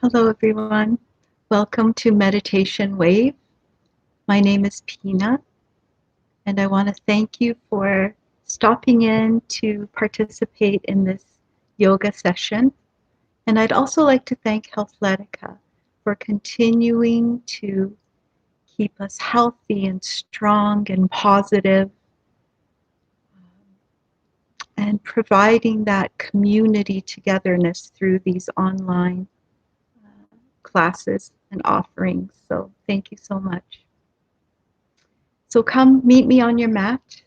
Hello, everyone. Welcome to Meditation Wave. My name is Pina, and I want to thank you for stopping in to participate in this yoga session. And I'd also like to thank Healthletica for continuing to keep us healthy and strong and positive, and providing that community togetherness through these online classes and offerings. So thank you so much. So come meet me on your mat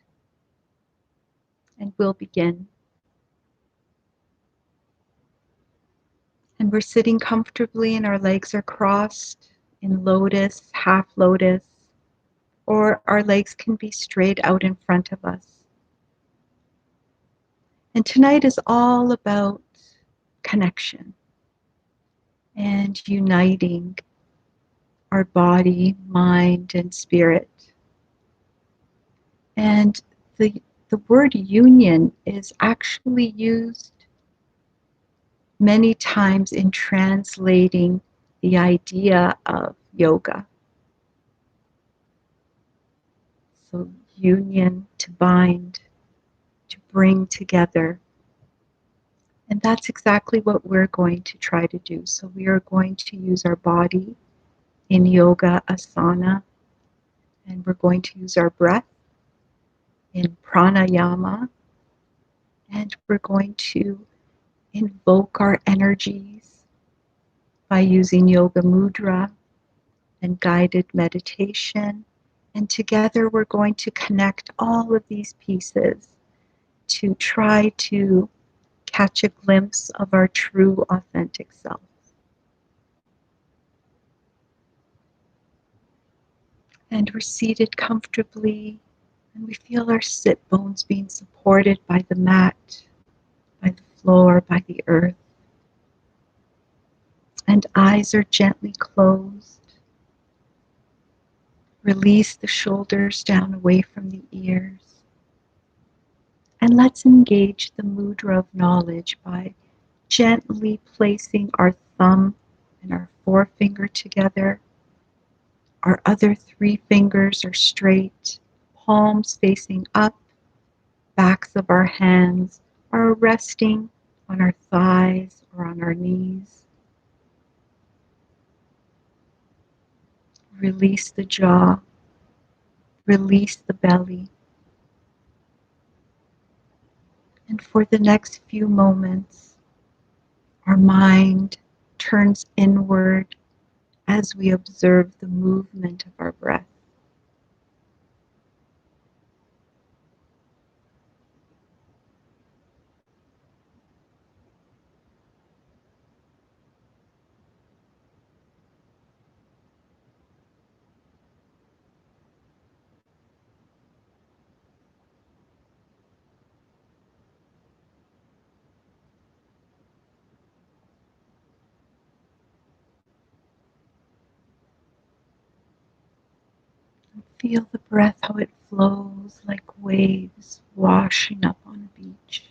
and we'll begin. And we're sitting comfortably and our legs are crossed in lotus, half lotus, or our legs can be straight out in front of us. And tonight is all about connection and uniting our body, mind, and spirit. And the word union is actually used many times in translating the idea of yoga. So union, to bind, to bring together. And that's exactly what we're going to try to do. So we are going to use our body in yoga asana, and we're going to use our breath in pranayama, and we're going to invoke our energies by using yoga mudra and guided meditation. And together we're going to connect all of these pieces to try to catch a glimpse of our true, authentic self. And we're seated comfortably, and we feel our sit bones being supported by the mat, by the floor, by the earth. And eyes are gently closed. Release the shoulders down away from the ears. And let's engage the mudra of knowledge by gently placing our thumb and our forefinger together. Our other three fingers are straight, palms facing up, backs of our hands are resting on our thighs or on our knees. Release the jaw, release the belly. And for the next few moments, our mind turns inward as we observe the movement of our breath. Feel the breath, how it flows like waves washing up on a beach.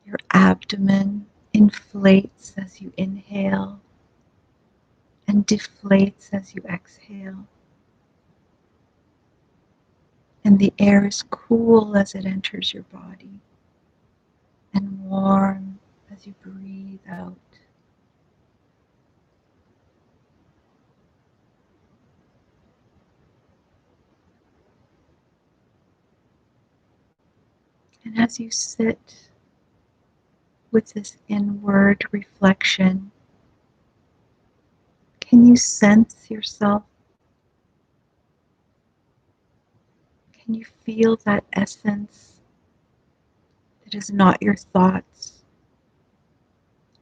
Your abdomen inflates as you inhale and deflates as you exhale. And the air is cool as it enters your body and warm as you breathe out. And as you sit with this inward reflection, can you sense yourself? Can you feel that essence that is not your thoughts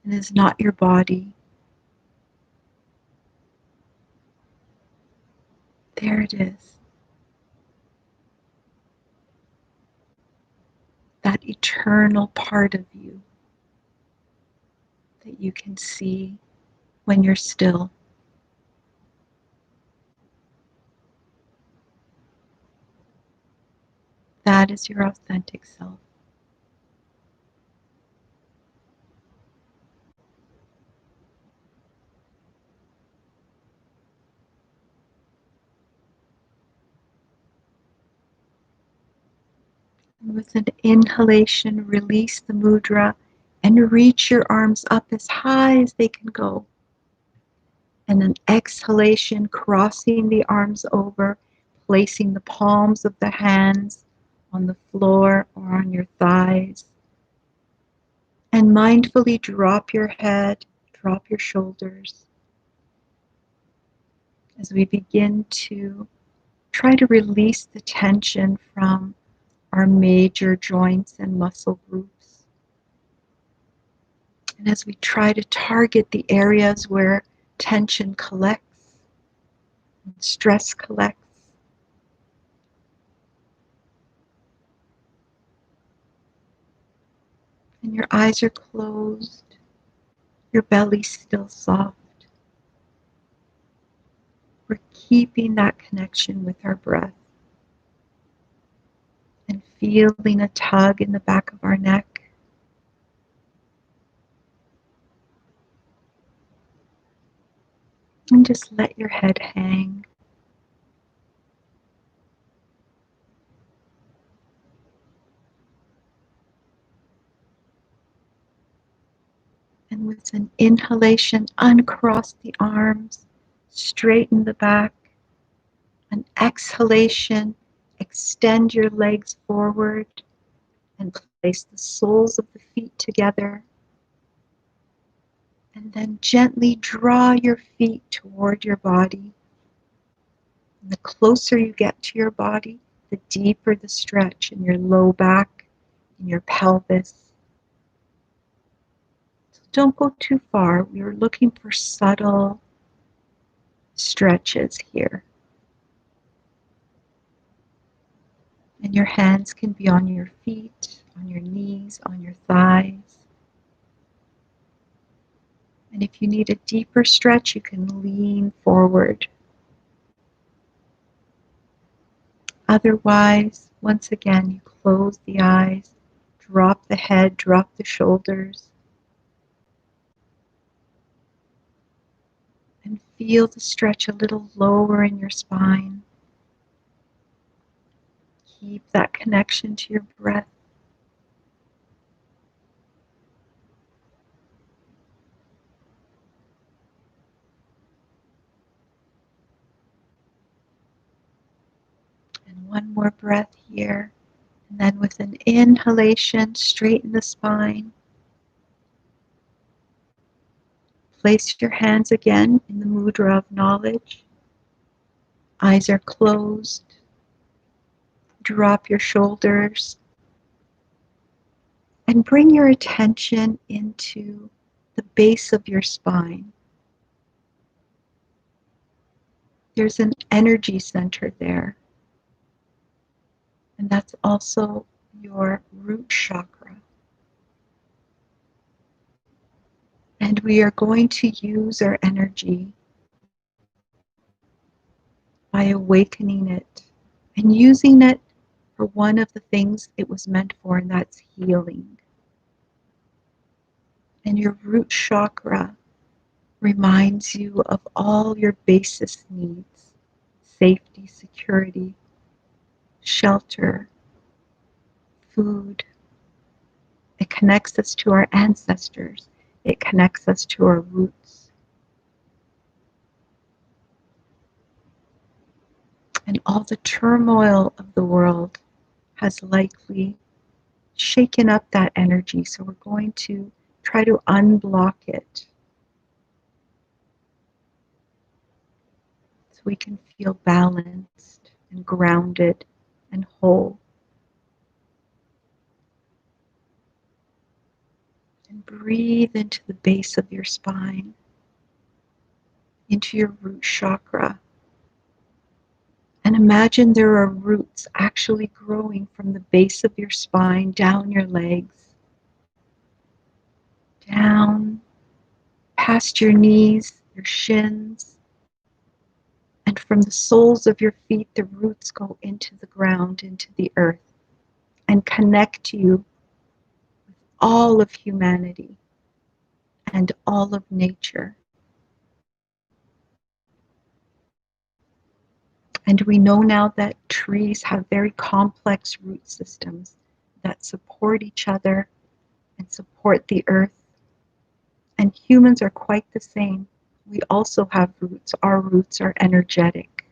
and is not your body? There it is. That eternal part of you that you can see when you're still. That is your authentic self. And with an inhalation, release the mudra and reach your arms up as high as they can go. And an exhalation, crossing the arms over, placing the palms of the hands on the floor or on your thighs. And mindfully drop your head, drop your shoulders as we begin to try to release the tension from our major joints and muscle groups. And as we try to target the areas where tension collects, and stress collects, and your eyes are closed, your belly still soft. We're keeping that connection with our breath and feeling a tug in the back of our neck. And just let your head hang. And with an inhalation, uncross the arms, straighten the back. An exhalation, extend your legs forward and place the soles of the feet together. And then gently draw your feet toward your body. And the closer you get to your body, the deeper the stretch in your low back, in your pelvis. So don't go too far. We're looking for subtle stretches here. And your hands can be on your feet, on your knees, on your thighs. And if you need a deeper stretch, you can lean forward. Otherwise, once again, you close the eyes, drop the head, drop the shoulders, and feel the stretch a little lower in your spine. Keep that connection to your breath. And one more breath here. And then with an inhalation, straighten the spine. Place your hands again in the mudra of knowledge. Eyes are closed. Drop your shoulders. And bring your attention into the base of your spine. There's an energy center there. And that's also your root chakra. And we are going to use our energy by awakening it and using it for one of the things it was meant for, and that's healing. And your root chakra reminds you of all your basis needs: safety, security, shelter, food. It connects us to our ancestors. It connects us to our roots. And all the turmoil of the world has likely shaken up that energy. So we're going to try to unblock it so we can feel balanced and grounded and whole. And breathe into the base of your spine, into your root chakra. And imagine there are roots actually growing from the base of your spine, down your legs, down past your knees, your shins, and from the soles of your feet, the roots go into the ground, into the earth, and connect you with all of humanity and all of nature. And we know now that trees have very complex root systems. that support each other and support the earth. And humans are quite the same. We also have roots. Our roots are energetic.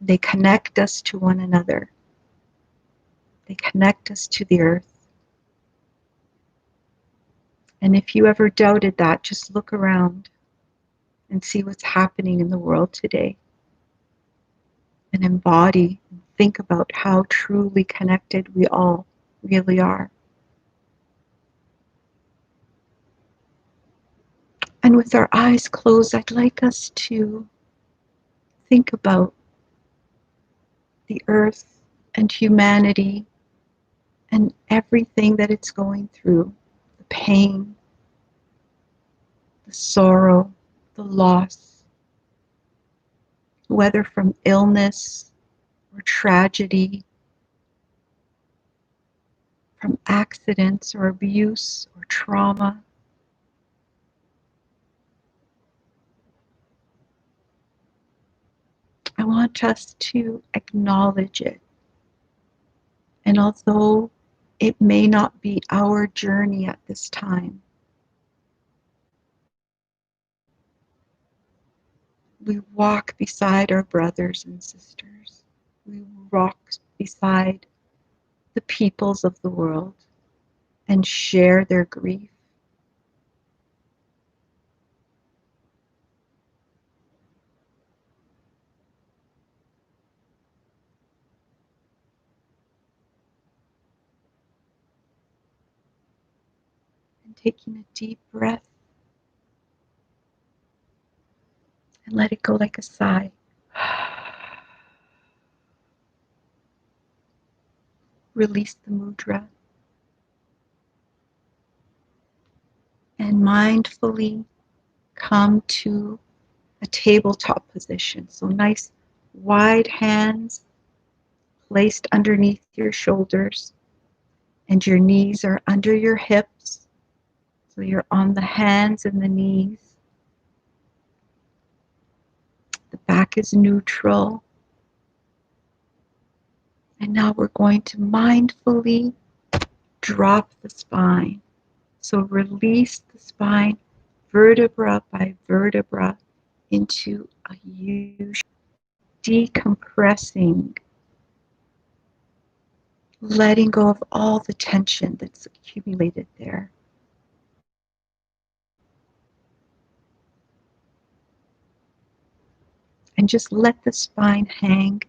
They connect us to one another. They connect us to the earth. And if you ever doubted that, just look around and see what's happening in the world today. And embody and think about how truly connected we all really are. And with our eyes closed, I'd like us to think about the earth and humanity and everything that it's going through, the pain, the sorrow, the loss, whether from illness or tragedy, from accidents or abuse or trauma. I want us to acknowledge it. And although it may not be our journey at this time, we walk beside our brothers and sisters. We walk beside the peoples of the world and share their grief. And taking a deep breath and let it go like a sigh. Release the mudra and mindfully come to a tabletop position. So nice wide hands placed underneath your shoulders, and your knees are under your hips. So you're on the hands and the knees. The back is neutral. And now we're going to mindfully drop the spine. So release the spine vertebra by vertebra into a U, decompressing, letting go of all the tension that's accumulated there. And just let the spine hang.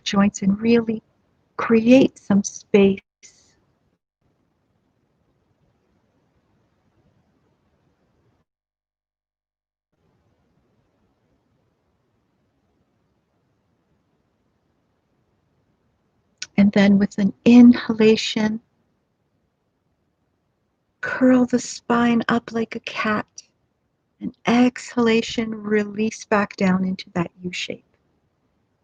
Joints and really create some space. And then with an inhalation, curl the spine up like a cat. An exhalation, release back down into that U shape.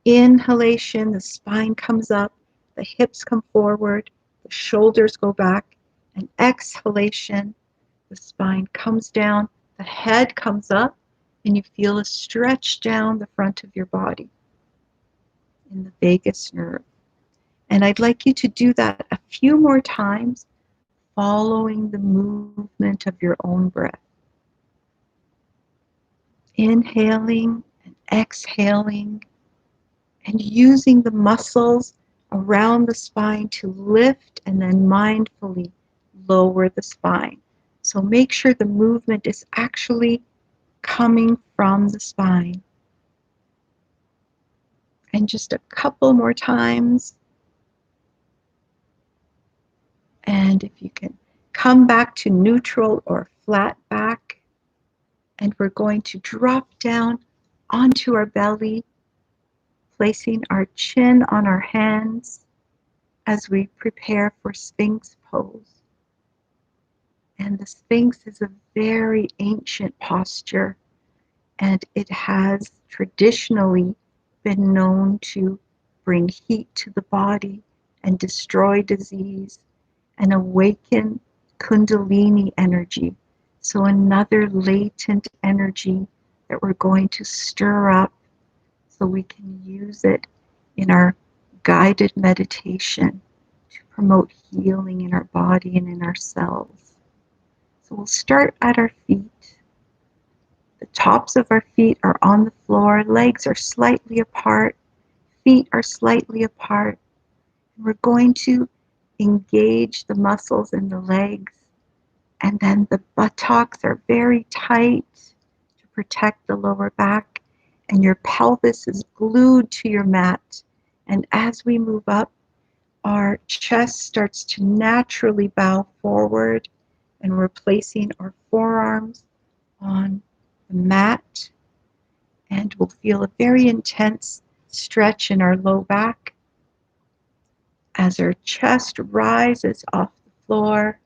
Inhalation, the spine comes up, the hips come forward, the shoulders go back. And exhalation, the spine comes down, the head comes up, and you feel a stretch down the front of your body in the vagus nerve. And I'd like you to do that a few more times, following the movement of your own breath. Inhaling and exhaling, and using the muscles around the spine to lift and then mindfully lower the spine. So make sure the movement is actually coming from the spine. And just a couple more times. And if you can come back to neutral or flat back, and we're going to drop down onto our belly, placing our chin on our hands as we prepare for Sphinx pose. And the Sphinx is a very ancient posture, and it has traditionally been known to bring heat to the body and destroy disease and awaken Kundalini energy. So another latent energy that we're going to stir up so we can use it in our guided meditation to promote healing in our body and in our cells. So we'll start at our feet. The tops of our feet are on the floor, legs are slightly apart, feet are slightly apart. And we're going to engage the muscles in the legs, and then the buttocks are very tight to protect the lower back, and your pelvis is glued to your mat. And as we move up, our chest starts to naturally bow forward, and we're placing our forearms on the mat, and we'll feel a very intense stretch in our low back as our chest rises off the floor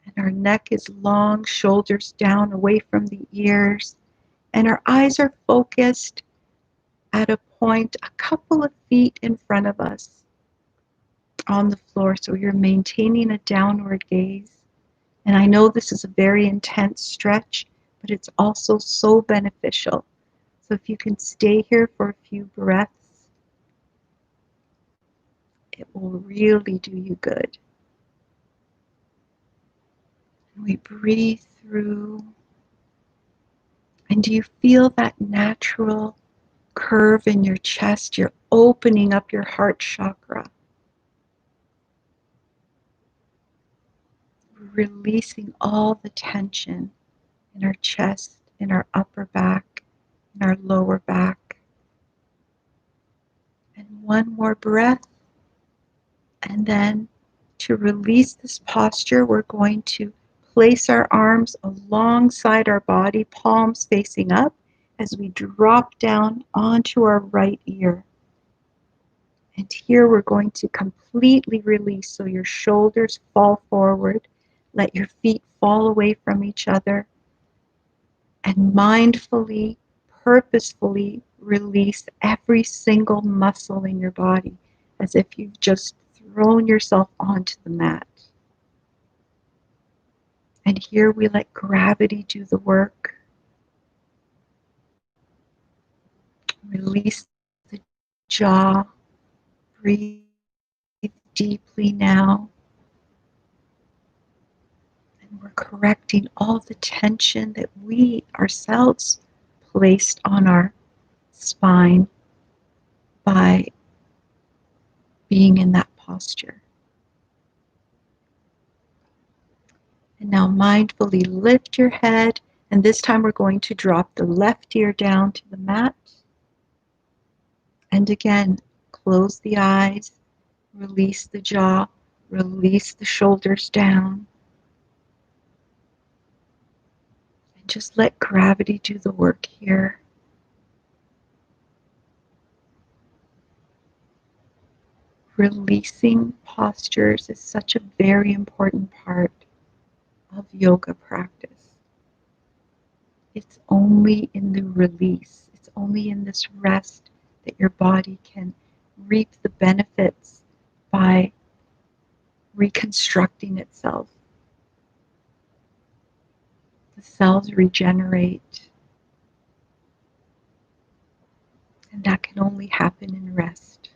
and our neck is long, shoulders down away from the ears, and our eyes are focused at a point a couple of feet in front of us on the floor. So you're maintaining a downward gaze. And I know this is a very intense stretch, but it's also so beneficial. So if you can stay here for a few breaths, it will really do you good. And we breathe through. And do you feel that natural curve in your chest? You're opening up your heart chakra, releasing all the tension in our chest, in our upper back, in our lower back. And one more breath. And then to release this posture, we're going to place our arms alongside our body, palms facing up, as we drop down onto our right ear. And here we're going to completely release, so your shoulders fall forward, let your feet fall away from each other, and mindfully, purposefully release every single muscle in your body, as if you've just thrown yourself onto the mat. And here we let gravity do the work. Release the jaw. Breathe deeply now. And we're correcting all the tension that we ourselves placed on our spine by being in that posture. And now mindfully lift your head, and this time we're going to drop the left ear down to the mat. And again, close the eyes, release the jaw, release the shoulders down. And just let gravity do the work here. Releasing postures is such a very important part of yoga practice. It's only in the release, it's only in this rest that your body can reap the benefits by reconstructing itself. The cells regenerate, and that can only happen in rest.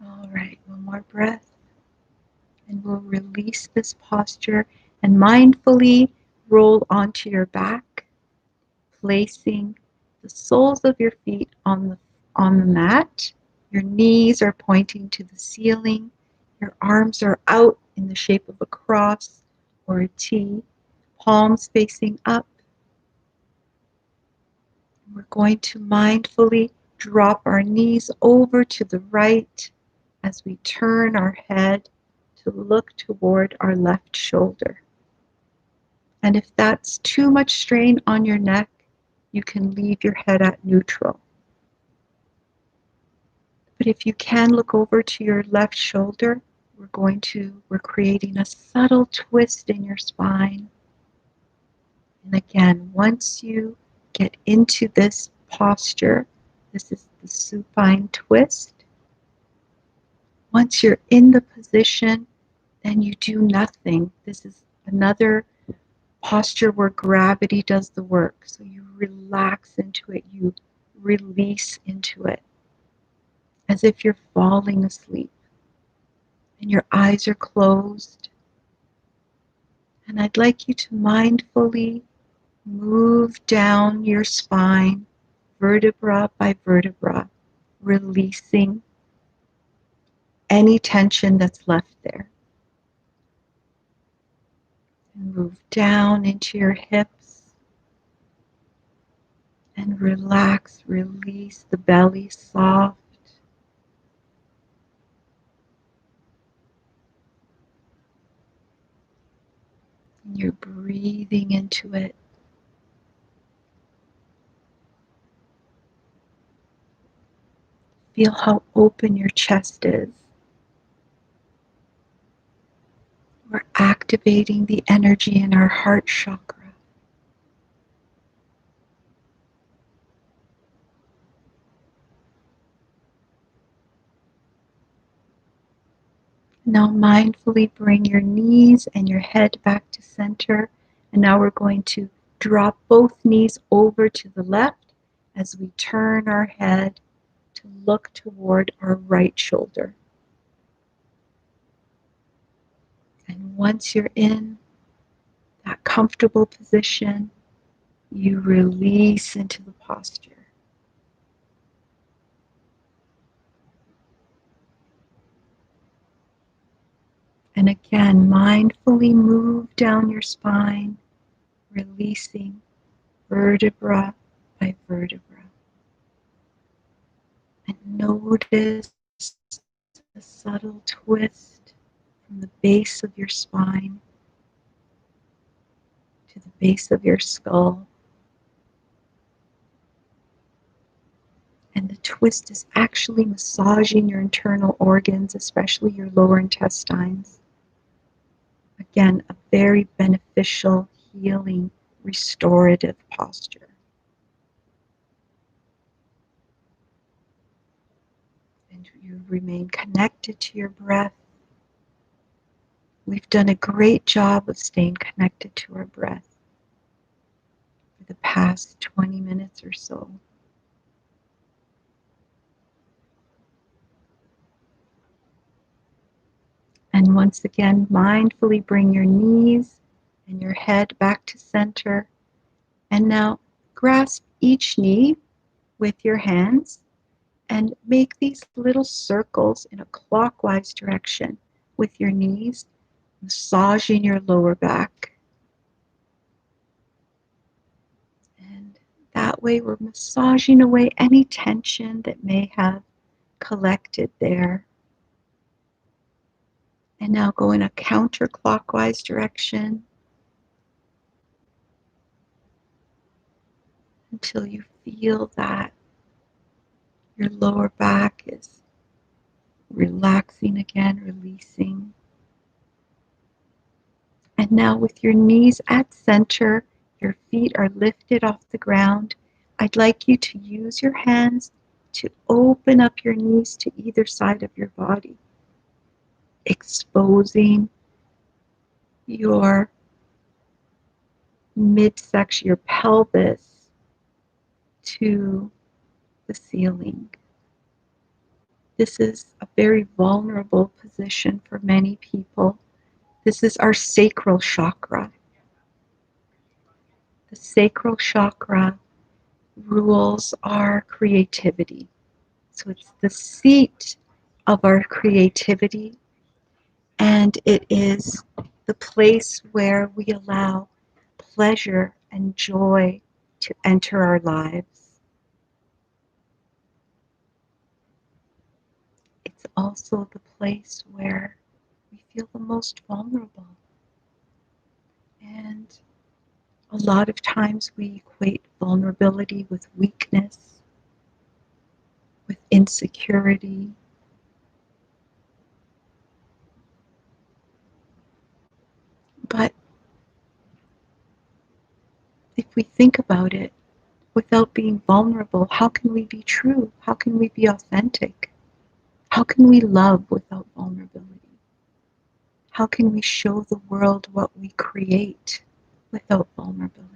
All right, one more breath. And we'll release this posture and mindfully roll onto your back, placing the soles of your feet on the mat. Your knees are pointing to the ceiling. Your arms are out in the shape of a cross or a T, palms facing up. We're going to mindfully drop our knees over to the right as we turn our head to look toward our left shoulder. And if that's too much strain on your neck, you can leave your head at neutral. But if you can look over to your left shoulder, we're creating a subtle twist in your spine. And again, once you get into this posture, this is the supine twist. Once you're in the position, then you do nothing. This is another posture where gravity does the work. So you relax into it, you release into it, as if you're falling asleep and your eyes are closed. And I'd like you to mindfully move down your spine, vertebra by vertebra, releasing any tension that's left there. And move down into your hips and relax, release the belly soft. And you're breathing into it. Feel how open your chest is. We're activating the energy in our heart chakra. Now mindfully bring your knees and your head back to center. And now we're going to drop both knees over to the left as we turn our head to look toward our right shoulder. And once you're in that comfortable position, you release into the posture. And again, mindfully move down your spine, releasing vertebra by vertebra. And notice a subtle twist from the base of your spine to the base of your skull. And the twist is actually massaging your internal organs, especially your lower intestines. Again, a very beneficial, healing, restorative posture. And you remain connected to your breath. We've done a great job of staying connected to our breath for the past 20 minutes or so. And once again, mindfully bring your knees and your head back to center. And now grasp each knee with your hands and make these little circles in a clockwise direction with your knees, massaging your lower back. And that way we're massaging away any tension that may have collected there. And now go in a counterclockwise direction until you feel that your lower back is relaxing again, releasing. And now with your knees at center, your feet are lifted off the ground. I'd like you to use your hands to open up your knees to either side of your body, exposing your midsection, your pelvis to the ceiling. This is a very vulnerable position for many people. This is our sacral chakra. The sacral chakra rules our creativity. So it's the seat of our creativity, and it is the place where we allow pleasure and joy to enter our lives. It's also the place where we feel the most vulnerable. And a lot of times we equate vulnerability with weakness, with insecurity. But if we think about it, without being vulnerable, how can we be true? How can we be authentic? How can we love without vulnerability? How can we show the world what we create without vulnerability?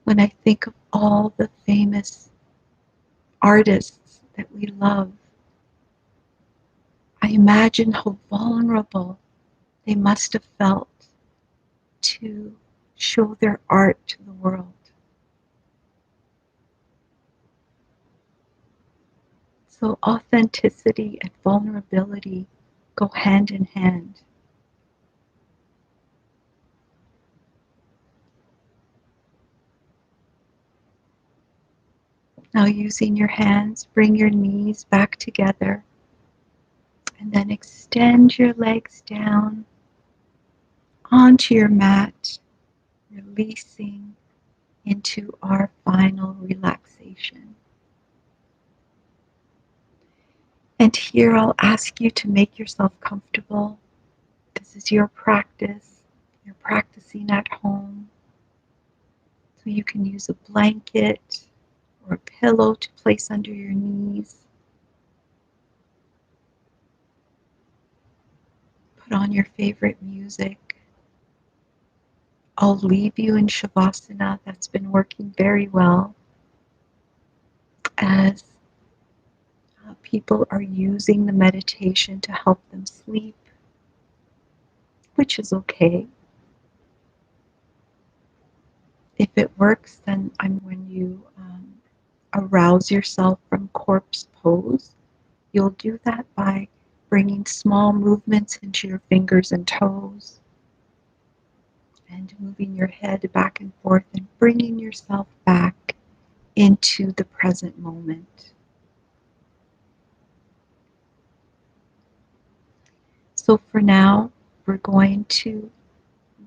When I think of all the famous artists that we love, I imagine how vulnerable they must have felt to show their art to the world. So authenticity and vulnerability go hand in hand. Now, using your hands, bring your knees back together and then extend your legs down onto your mat, releasing into our final relaxation. And here I'll ask you to make yourself comfortable. This is your practice. You're practicing at home. So you can use a blanket or a pillow to place under your knees. Put on your favorite music. I'll leave you in Shavasana. That's been working very well as people are using the meditation to help them sleep, which is okay. If it works, then when you arouse yourself from corpse pose, you'll do that by bringing small movements into your fingers and toes and moving your head back and forth and bringing yourself back into the present moment. So for now, we're going to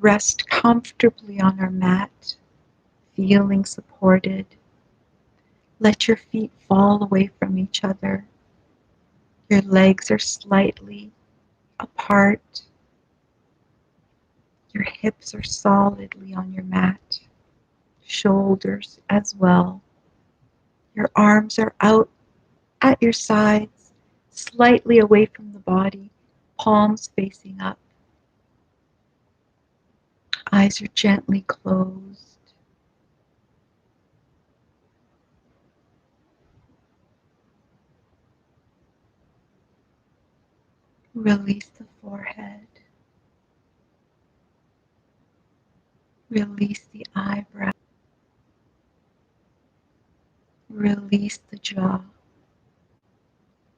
rest comfortably on our mat, feeling supported. Let your feet fall away from each other. Your legs are slightly apart. Your hips are solidly on your mat, shoulders as well. Your arms are out at your sides, slightly away from the body, palms facing up. Eyes are gently closed. Release the forehead. Release the eyebrow. Release the jaw.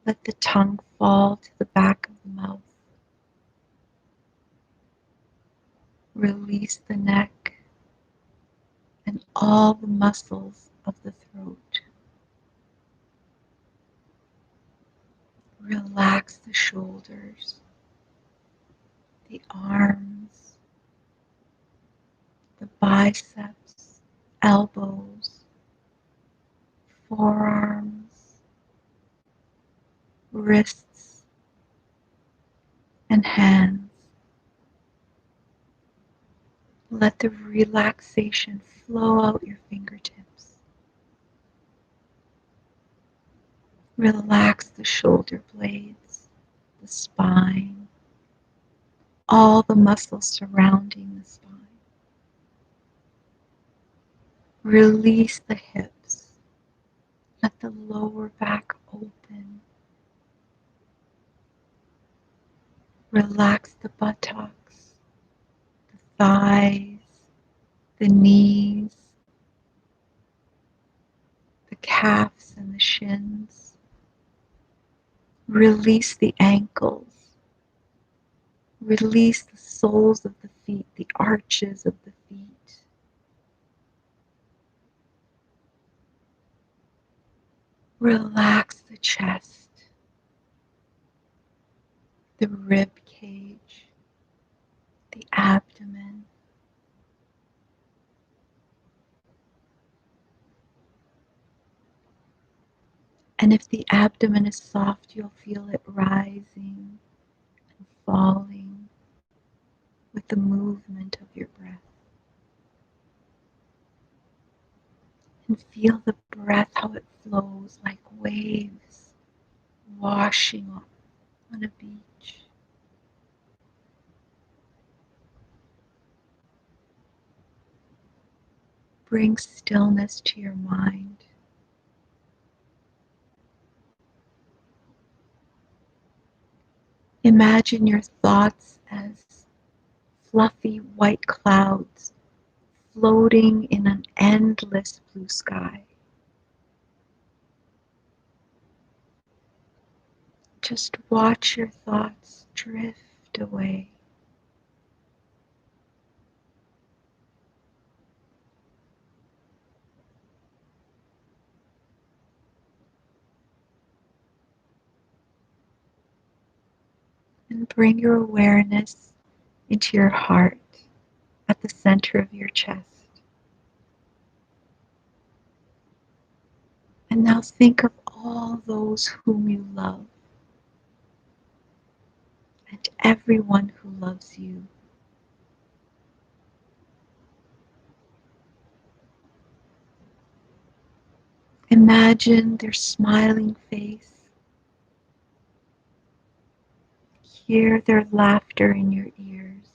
Let the tongue fall to the back of the mouth. Release the neck and all the muscles of the throat. Relax the shoulders, the arms, the biceps, elbows, forearms, wrists, and hands. Let the relaxation flow out your fingertips. Relax the shoulder blades, the spine, all the muscles surrounding the spine. Release the hips. Let the lower back open. Relax the buttocks, the thighs, the knees, the calves and the shins. Release the ankles. Release the soles of the feet, the arches of the feet. Relax the chest, the rib cage, the abdomen. And if the abdomen is soft, you'll feel it rising and falling with the movement of your breath. And feel the breath, how it flows like waves washing on a beach. Bring stillness to your mind. Imagine your thoughts as fluffy white clouds floating in an endless blue sky. Just watch your thoughts drift away. And bring your awareness into your heart at the center of your chest. And now think of all those whom you love and everyone who loves you. Imagine their smiling face. Hear their laughter in your ears.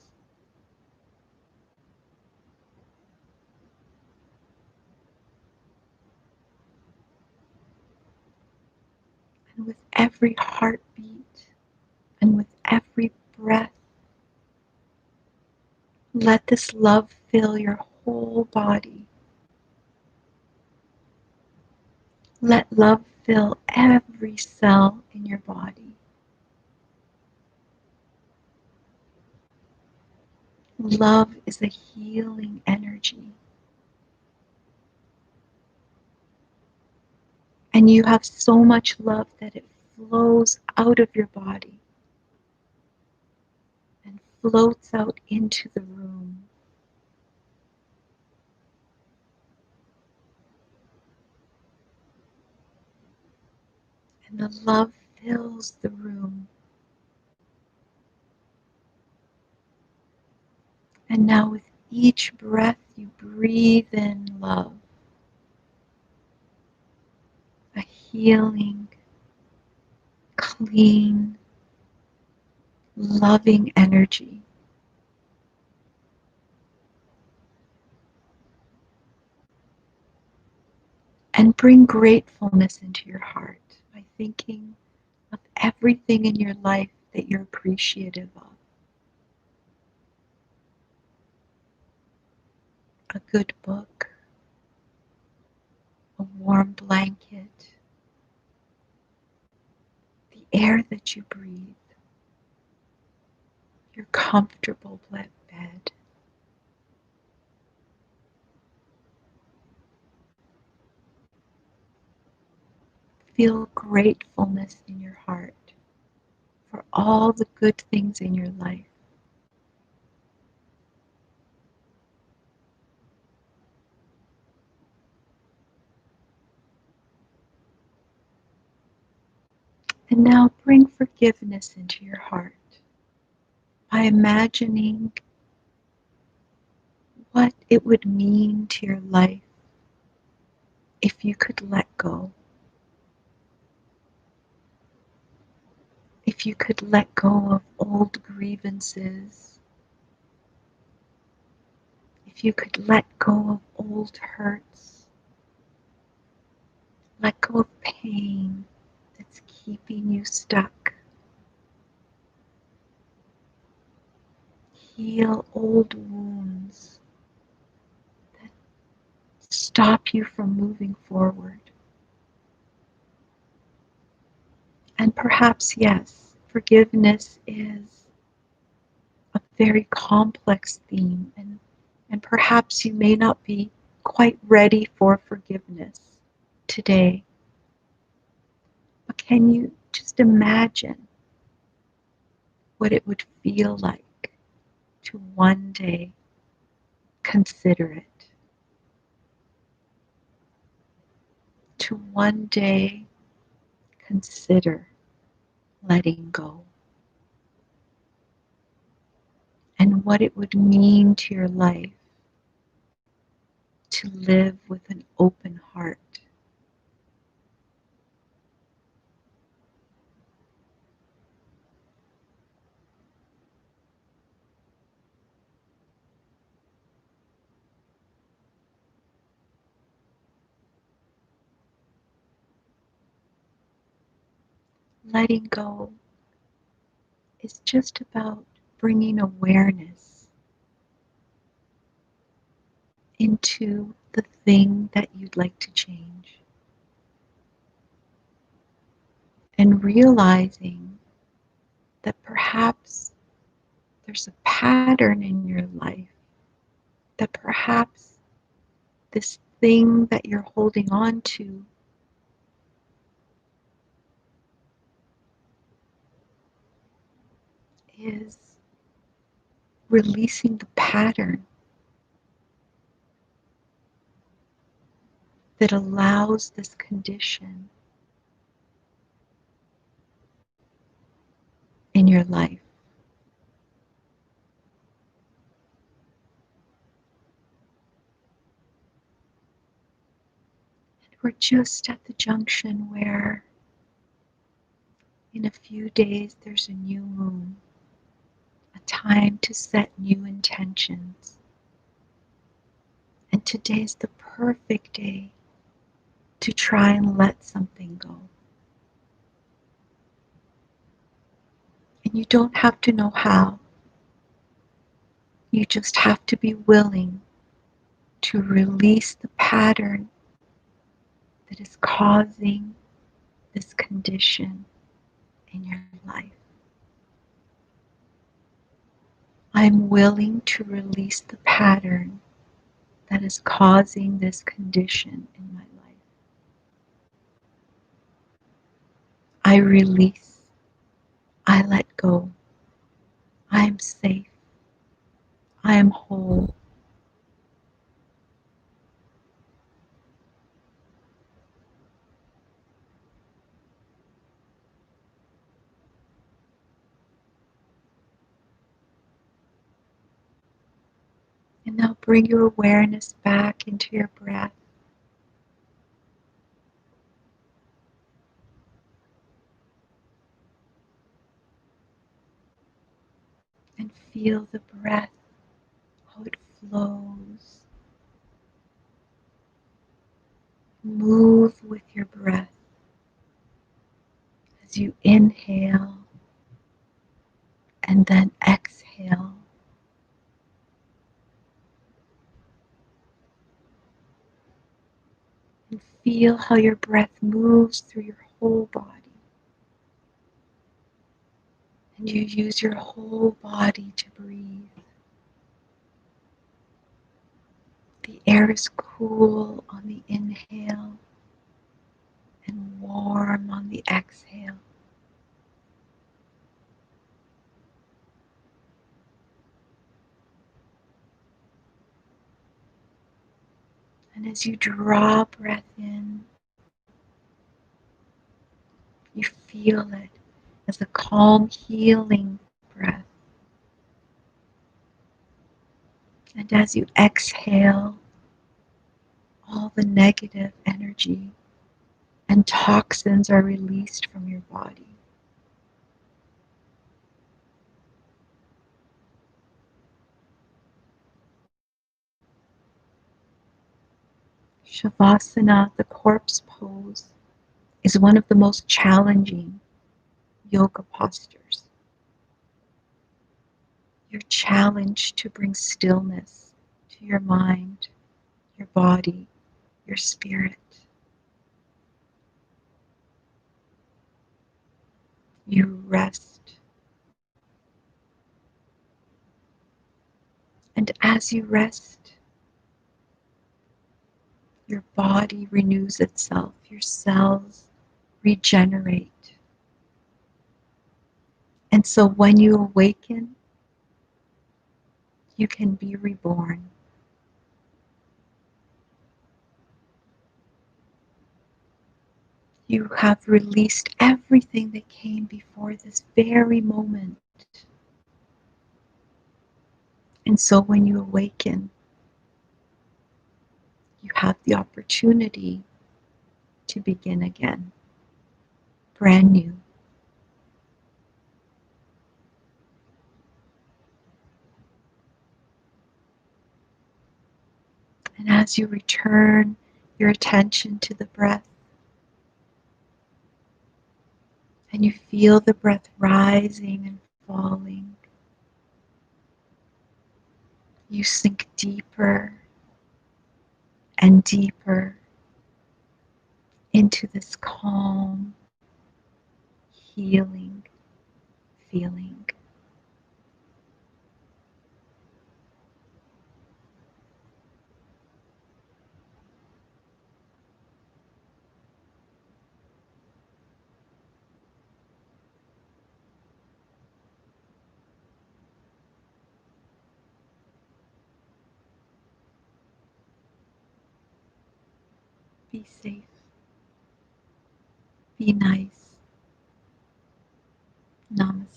And with every heartbeat and with every breath, let this love fill your whole body. Let love fill every cell in your body. Love is a healing energy. And you have so much love that it flows out of your body and floats out into the room. And the love fills the room. And now with each breath you breathe in love, a healing, clean, loving energy. And bring gratefulness into your heart by thinking of everything in your life that you're appreciative of. A good book, a warm blanket, the air that you breathe, your comfortable bed. Feel gratefulness in your heart for all the good things in your life. And now bring forgiveness into your heart by imagining what it would mean to your life if you could let go. If you could let go of old grievances, if you could let go of old hurts, let go of pain that's keeping you stuck. Heal old wounds that stop you from moving forward. And perhaps, yes, forgiveness is a very complex theme, and perhaps you may not be quite ready for forgiveness today. But can you just imagine what it would feel like to one day consider it? To one day consider letting go, and what it would mean to your life to live with an open heart. letting go is just about bringing awareness into the thing that you'd like to change and realizing that perhaps there's a pattern in your life, that perhaps this thing that you're holding on to is releasing the pattern that allows this condition in your life. And we're just at the junction where in a few days there's a new moon, a time to set new intentions. And today's the perfect day to try and let something go. And you don't have to know how. You just have to be willing to release the pattern that is causing this condition in your life. I'm willing to release the pattern that is causing this condition in my life. I release. I let go. I am safe. I am whole. And now bring your awareness back into your breath. And feel the breath, how it flows. Move with your breath as you inhale and then exhale. And feel how your breath moves through your whole body. And you use your whole body to breathe. The air is cool on the inhale and warm on the exhale. And as you draw breath in, you feel it as a calm, healing breath. And as you exhale, all the negative energy and toxins are released from your body. Shavasana, the corpse pose, is one of the most challenging yoga postures. You're challenged to bring stillness to your mind, your body, your spirit. You rest. And as you rest, your body renews itself. Your cells regenerate. And so when you awaken, you can be reborn. You have released everything that came before this very moment. And so when you awaken, you have the opportunity to begin again, brand new. And as you return your attention to the breath, And you feel the breath rising and falling. You sink deeper and deeper into this calm, healing feeling. Be safe. Be nice. Namaste.